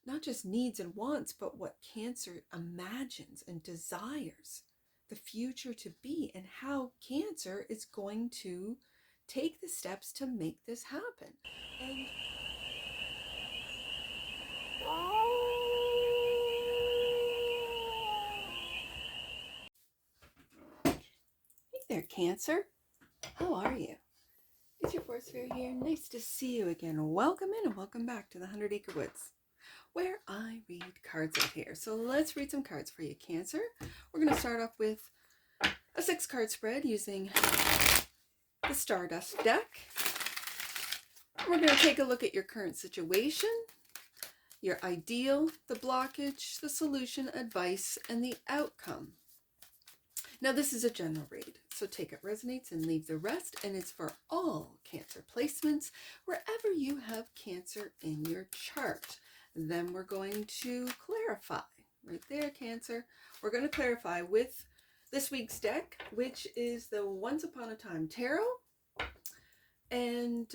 not just needs and wants, but what Cancer imagines and desires the future to be, and how Cancer is going to take the steps to make this happen. And hey there, Cancer. How are you? It's your Force Fairy here. Nice to see you again. Welcome in and welcome back to the 100 Acre Woods, where I read cards out here. So let's read some cards for you, Cancer. We're going to start off with a 6-card spread using the Stardust deck. We're going to take a look at your current situation, your ideal, the blockage, the solution, advice, and the outcome. Now, this is a general read, so take it resonates and leave the rest, and it's for all Cancer placements, wherever you have Cancer in your chart. Then we're going to clarify. Right there, Cancer. We're going to clarify with this week's deck, which is the Once Upon a Time Tarot, and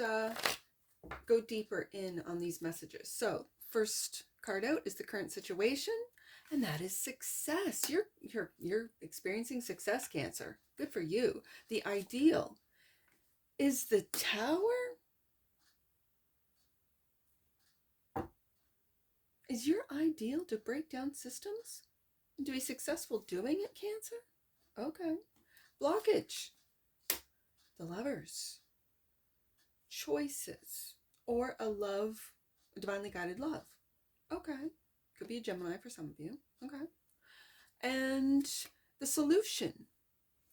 go deeper in on these messages. So, first card out is the current situation, and that is success. You're experiencing success, Cancer. Good for you. The ideal is the Tower. Is your ideal to break down systems and to be successful doing it, Cancer? Okay. Blockage. The Lovers. Choices. Or a love, a divinely guided love. Okay. Could be a Gemini for some of you. Okay. And the solution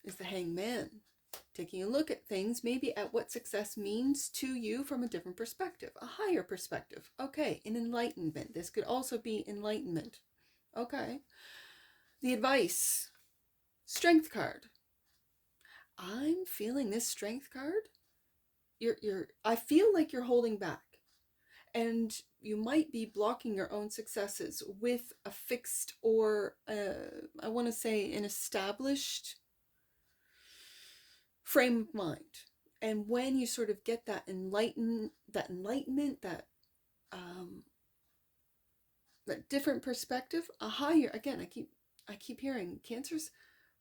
is the Hangman. Taking a look at things, maybe at what success means to you from a different perspective, a higher perspective. Okay, an enlightenment. This could also be enlightenment. Okay. The advice, Strength card. I'm feeling this Strength card. I feel like you're holding back, and you might be blocking your own successes with a fixed or I want to say an established frame of mind. And when you sort of get that enlightenment, that different perspective, a higher, again, I keep hearing Cancer's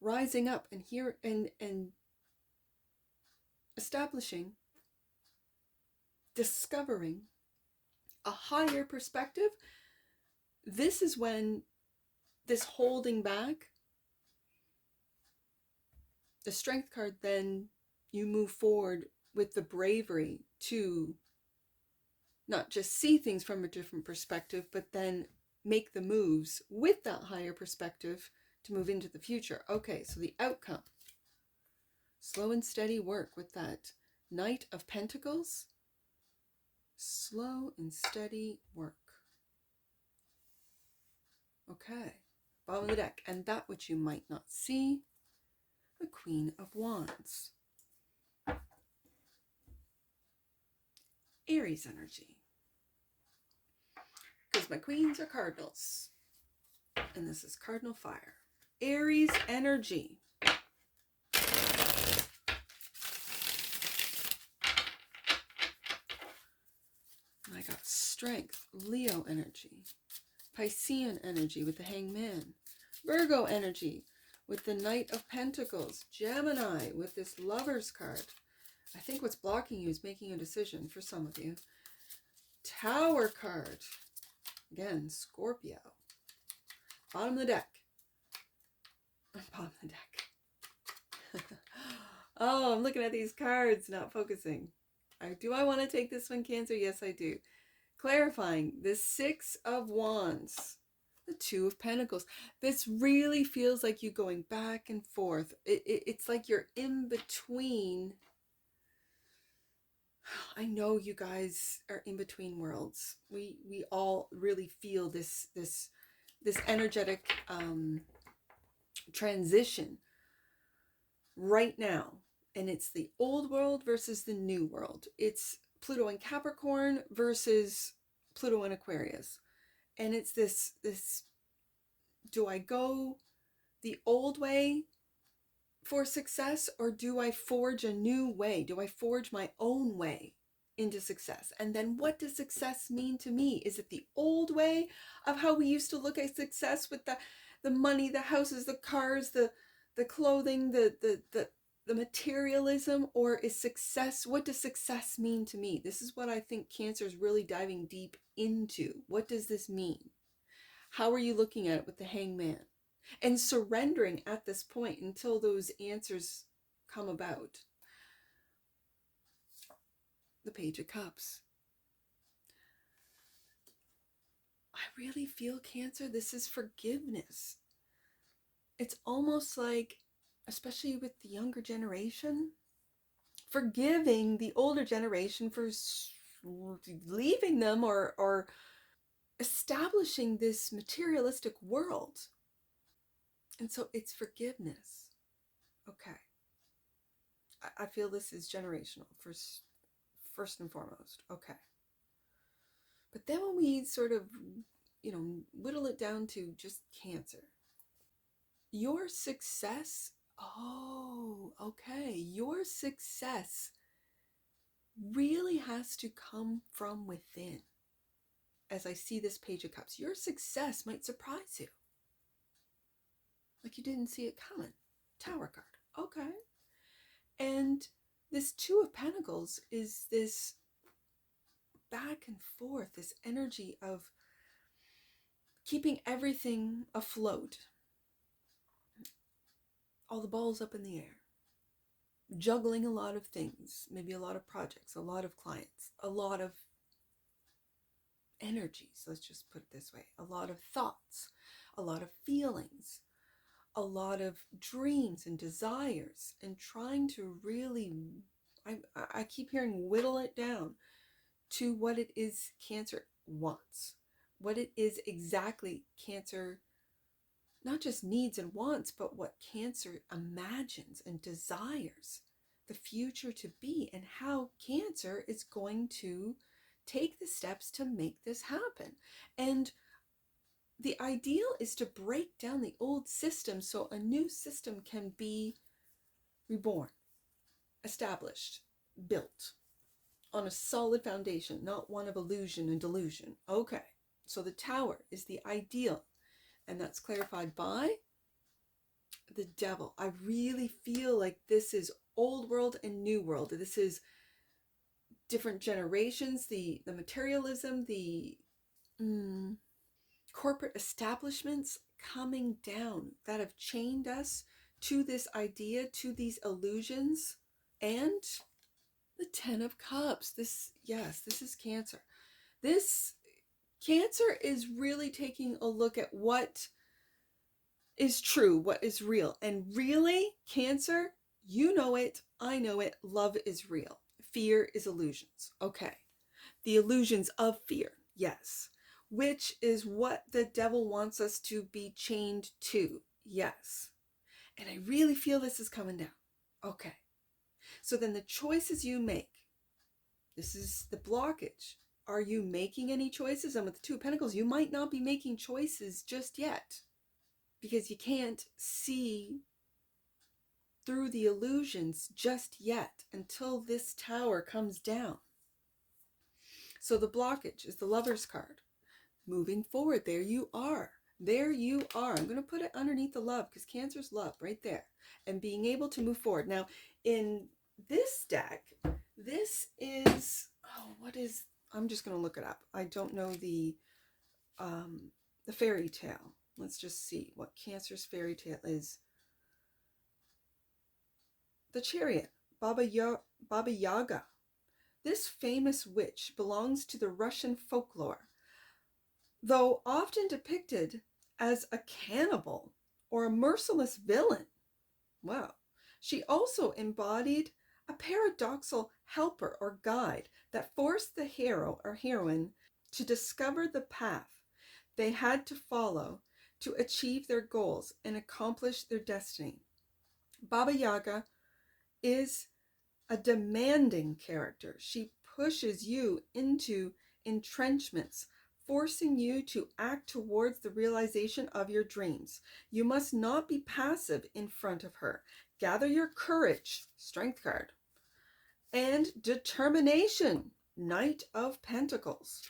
rising up and here and establishing, discovering a higher perspective. This is when this holding back, the Strength card, then you move forward with the bravery to not just see things from a different perspective, but then make the moves with that higher perspective to move into the future. Okay, so the outcome, slow and steady work with that Knight of Pentacles. Slow and steady work. Okay, bottom of the deck. And that which you might not see, the Queen of Wands. Aries energy. Because my queens are cardinals. And this is cardinal fire. Aries energy. I got strength, Leo energy. Piscean energy with the Hangman. Virgo energy with the Knight of Pentacles. Gemini with this Lovers card. I think what's blocking you is making a decision for some of you. Tower card. Again, Scorpio. Bottom of the deck. Bottom of the deck. Oh, I'm looking at these cards, not focusing. Do I want to take this one, Cancer? Yes, I do. Clarifying, the Six of Wands. The Two of Pentacles. This really feels like you going back and forth. It's like you're in between. I know you guys are in between worlds. We all really feel this energetic transition right now. And it's the old world versus the new world. It's Pluto and Capricorn versus Pluto and Aquarius. And it's this, do I go the old way for success, or do I forge a new way? Do I forge my own way into success. And then what does success mean to me? Is it the old way of how we used to look at success with the money, the houses, the cars, the clothing, the materialism? Or is success, what does success mean to me? This is what I think Cancer is really diving deep into. What does this mean? How are you looking at it with the Hangman? And surrendering at this point until those answers come about. The Page of Cups. I really feel, Cancer, this is forgiveness. It's almost like, especially with the younger generation, forgiving the older generation for leaving them or establishing this materialistic world. And so it's forgiveness. Okay. I feel this is generational, first and foremost. Okay. But then when we sort of, whittle it down to just Cancer, your success, your success really has to come from within. As I see this Page of Cups, your success might surprise you. Like you didn't see it coming. Tower card. Okay. And this Two of Pentacles is this back and forth, this energy of keeping everything afloat. All the balls up in the air. Juggling a lot of things, maybe a lot of projects, a lot of clients, a lot of energies, let's just put it this way, a lot of thoughts, a lot of feelings, a lot of dreams and desires, and trying to really, I keep hearing, whittle it down to what it is Cancer wants, what it is exactly Cancer not just needs and wants, but what Cancer imagines and desires the future to be, and how Cancer is going to take the steps to make this happen. And the ideal is to break down the old system so a new system can be reborn, established, built on a solid foundation, not one of illusion and delusion. Okay, so the Tower is the ideal. And that's clarified by the Devil. I really feel like this is old world and new world. This is different generations, the materialism, the corporate establishments coming down that have chained us to this idea, to these illusions. And the Ten of Cups. This is Cancer. This Cancer is really taking a look at what is true, what is real. And really, Cancer, you know it, I know it, love is real. Fear is illusions. Okay. The illusions of fear, yes. Which is what the Devil wants us to be chained to, yes. And I really feel this is coming down. Okay. So then the choices you make, this is the blockage. Are you making any choices? And with the Two of Pentacles, you might not be making choices just yet, because you can't see through the illusions just yet until this Tower comes down. So the blockage is the Lover's card. Moving forward, there you are. There you are. I'm going to put it underneath the love, because Cancer's love right there. And being able to move forward. Now, in this deck, this is, I'm just going to look it up. I don't know the fairy tale. Let's just see what Cancer's fairy tale is. The Chariot, Baba Yaga. This famous witch belongs to the Russian folklore, though often depicted as a cannibal or a merciless villain. Wow. She also embodied a paradoxical helper or guide that forced the hero or heroine to discover the path they had to follow to achieve their goals and accomplish their destiny. Baba Yaga is a demanding character. She pushes you into entrenchments, forcing you to act towards the realization of your dreams. You must not be passive in front of her. Gather your courage, Strength card, and determination. Knight of Pentacles.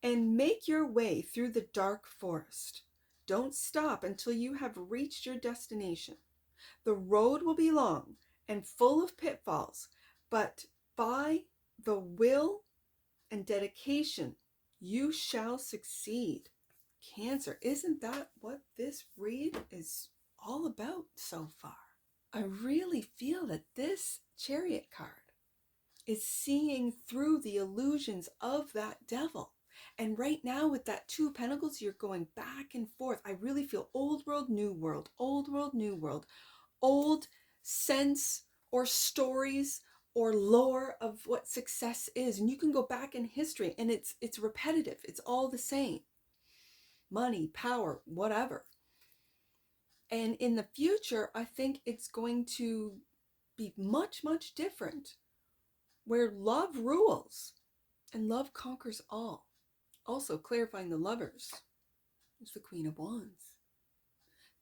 And make your way through the dark forest. Don't stop until you have reached your destination. The road will be long and full of pitfalls, but by the will and dedication, you shall succeed. Cancer, isn't that what this read is all about so far? I really feel that this Chariot card is seeing through the illusions of that devil. And right now with that Two of Pentacles, you're going back and forth. I really feel old world, new world, old world, new world, old sense or stories or lore of what success is. And you can go back in history and it's repetitive. It's all the same. Money, power, whatever. And in the future, I think it's going to be much, much different, where love rules and love conquers all. Also, clarifying the Lovers is the Queen of Wands.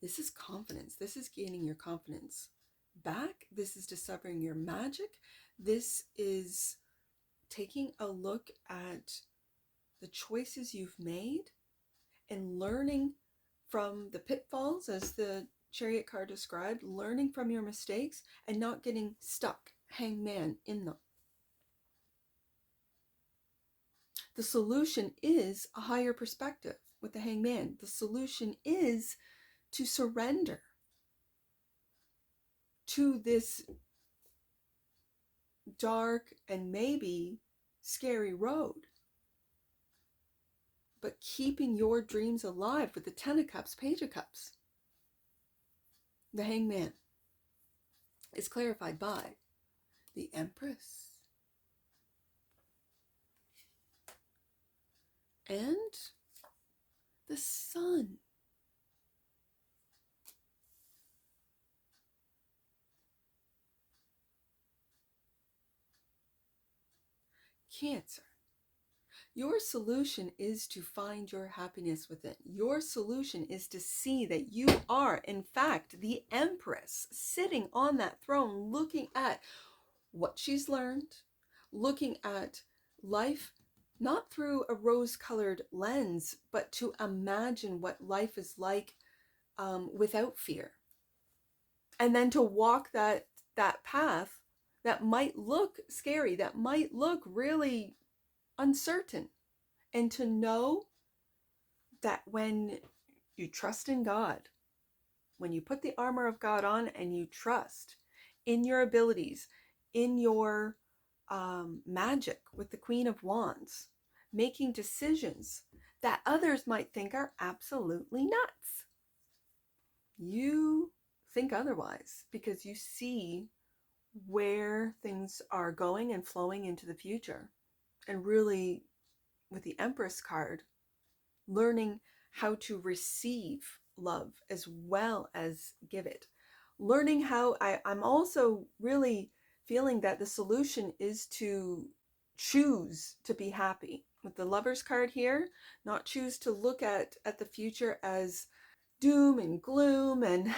This is confidence. This is gaining your confidence back. This is discovering your magic. This is taking a look at the choices you've made and learning from the pitfalls, as the Chariot card described, learning from your mistakes and not getting stuck, hangman, in them. The solution is a higher perspective with the Hangman. The solution is to surrender to this dark and maybe scary road, but keeping your dreams alive with the Ten of Cups, Page of Cups. The Hangman is clarified by the Empress and the Sun. Cancer. Your solution is to find your happiness within. Your solution is to see that you are, in fact, the Empress sitting on that throne, looking at what she's learned, looking at life not through a rose-colored lens, but to imagine what life is like without fear. And then to walk that path that might look scary, that might look really uncertain, and to know that when you trust in God, when you put the armor of God on and you trust in your abilities, in your magic with the Queen of Wands, making decisions that others might think are absolutely nuts. You think otherwise because you see where things are going and flowing into the future. And really, with the Empress card, learning how to receive love as well as give it. Learning how, I'm also really feeling that the solution is to choose to be happy. With the Lovers card here, not choose to look at the future as doom and gloom and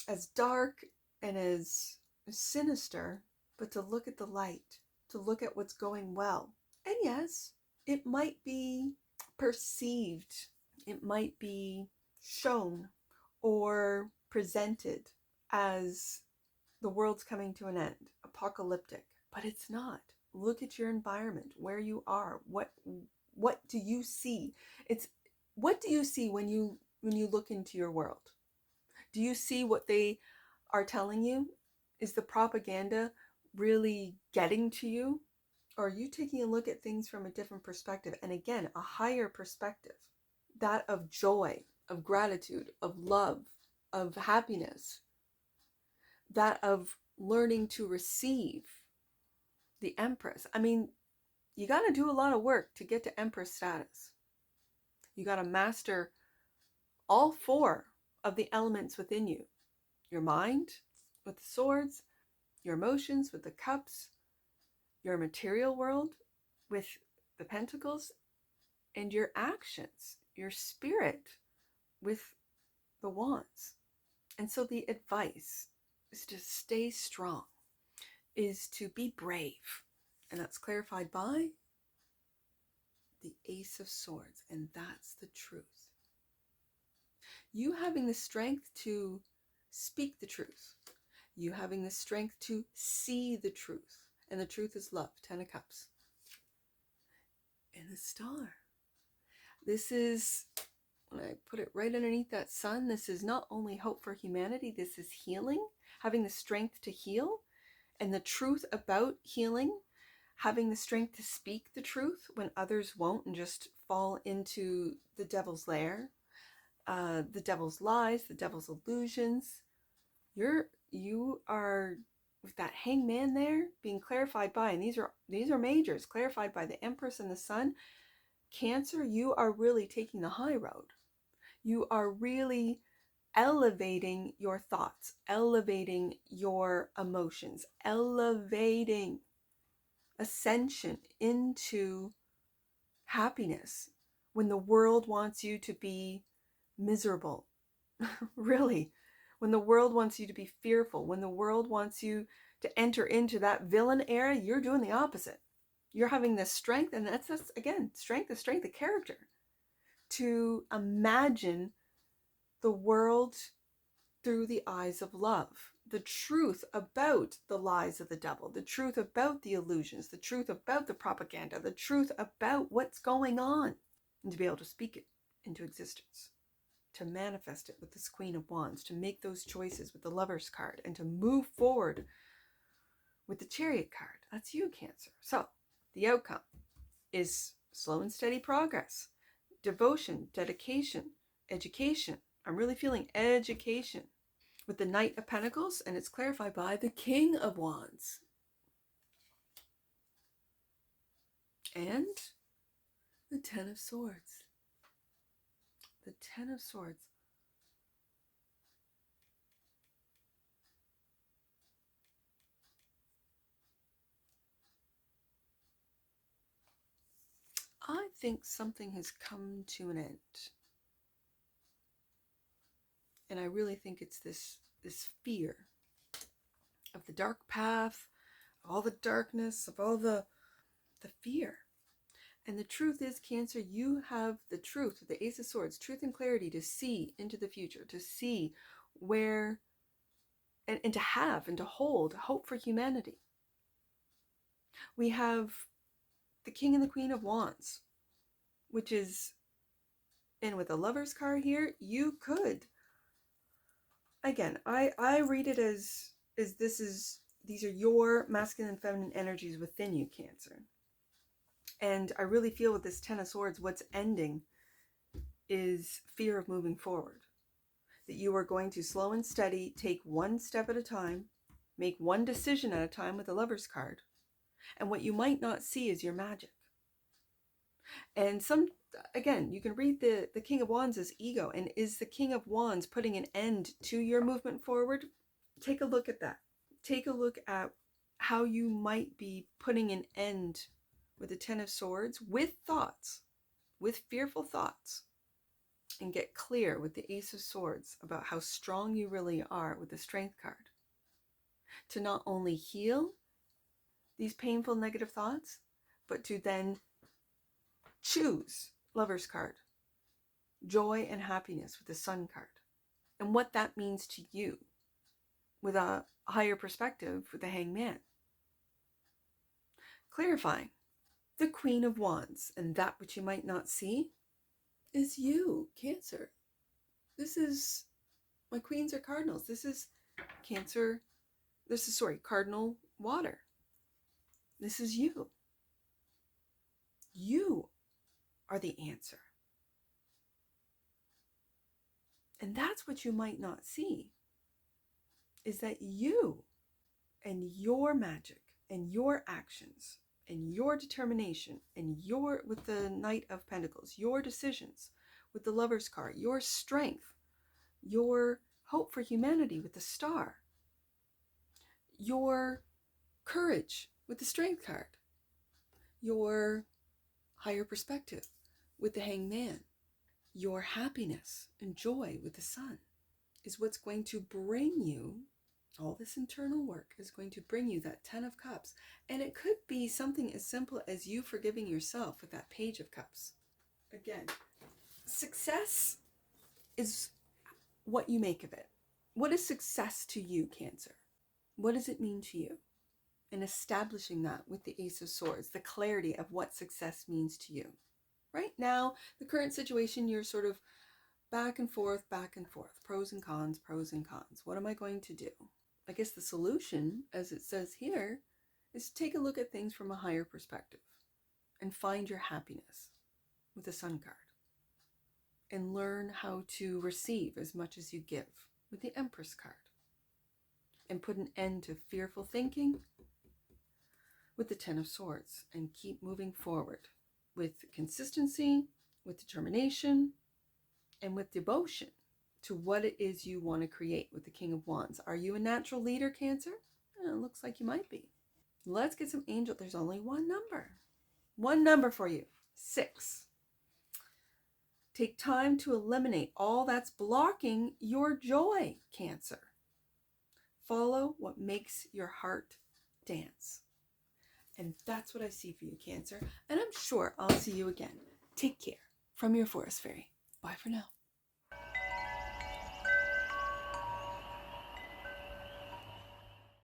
as dark and as sinister, but to look at the light, to look at what's going well. And yes, it might be perceived, it might be shown or presented as the world's coming to an end, apocalyptic, but it's not. Look at your environment, where you are. What do you see? What do you see when you look into your world? Do you see what they are telling you? Is the propaganda really getting to you? Or are you taking a look at things from a different perspective? And again, a higher perspective, that of joy, of gratitude, of love, of happiness, that of learning to receive. The Empress. I mean, you got to do a lot of work to get to Empress status. You got to master all four of the elements within you. Your mind with the swords, your emotions with the cups, your material world with the pentacles, and your actions, your spirit with the wands. And so the advice is to stay strong, is to be brave. And that's clarified by the Ace of Swords. And that's the truth. You having the strength to speak the truth. You having the strength to see the truth. And the truth is love. 10 of Cups. And the Star. This is, when I put it right underneath that sun, this is not only hope for humanity, this is healing, having the strength to heal, and the truth about healing, having the strength to speak the truth when others won't and just fall into the devil's lair, the devil's lies, the devil's illusions. You are with that hangman there being clarified by, and these are majors, clarified by the Empress and the Sun. Cancer, you are really taking the high road. You are really elevating your thoughts, elevating your emotions, elevating ascension into happiness when the world wants you to be miserable. Really, when the world wants you to be fearful, when the world wants you to enter into that villain era, you're doing the opposite. You're having this strength, and that's again, strength of character, to imagine the world through the eyes of love, the truth about the lies of the devil, the truth about the illusions, the truth about the propaganda, the truth about what's going on, and to be able to speak it into existence, to manifest it with this Queen of Wands, to make those choices with the Lover's card, and to move forward with the Chariot card. That's you, Cancer. So the outcome is slow and steady progress, devotion, dedication, education. I'm really feeling education with the Knight of Pentacles, and it's clarified by the King of Wands. And the Ten of Swords. The Ten of Swords. I think something has come to an end. And I really think it's this fear of the dark path, of all the darkness, of all the fear. And the truth is, Cancer, you have the truth, the Ace of Swords, truth and clarity to see into the future, to see where, and to have and to hold hope for humanity. We have the King and the Queen of Wands, which is, and with a Lover's card here, you could, again, I read it as these are your masculine and feminine energies within you, Cancer. And I really feel with this Ten of Swords, what's ending is fear of moving forward. That you are going to slow and steady, take one step at a time, make one decision at a time with the Lover's card. And what you might not see is your magic. And again, you can read the King of Wands as ego. And is the King of Wands putting an end to your movement forward? Take a look at that. Take a look at how you might be putting an end with the Ten of Swords with thoughts, with fearful thoughts, and get clear with the Ace of Swords about how strong you really are with the Strength card. To not only heal these painful negative thoughts, but to then choose Lover's card, joy and happiness with the Sun card, and what that means to you with a higher perspective with the Hangman. Clarifying the Queen of Wands, and that which you might not see is you, Cancer. This is, my queens are cardinals. This is Cancer. This is, cardinal water. This is you. You are the answer. And that's what you might not see, is that you and your magic and your actions and your determination and your, with the Knight of Pentacles, your decisions with the Lover's card, your strength, your hope for humanity with the Star, your courage with the Strength card, your higher perspective with the Hangman, your happiness and joy with the Sun is what's going to bring you All this internal work is going to bring you that 10 of Cups. And it could be something as simple as you forgiving yourself with that Page of Cups. Again, success is what you make of it. What is success to you, Cancer? What does it mean to you? And establishing that with the Ace of Swords, the clarity of what success means to you. Right now, the current situation, you're sort of back and forth, pros and cons, pros and cons. What am I going to do? I guess the solution, as it says here, is to take a look at things from a higher perspective and find your happiness with the Sun card. And learn how to receive as much as you give with the Empress card. And put an end to fearful thinking with the Ten of Swords. And keep moving forward with consistency, with determination, and with devotion to what it is you want to create with the King of Wands. Are you a natural leader, Cancer? It looks like you might be. Let's get some angel. There's only one number. One number for you. 6. Take time to eliminate all that's blocking your joy, Cancer. Follow what makes your heart dance. And that's what I see for you, Cancer. And I'm sure I'll see you again. Take care. From your Forest Fairy. Bye for now.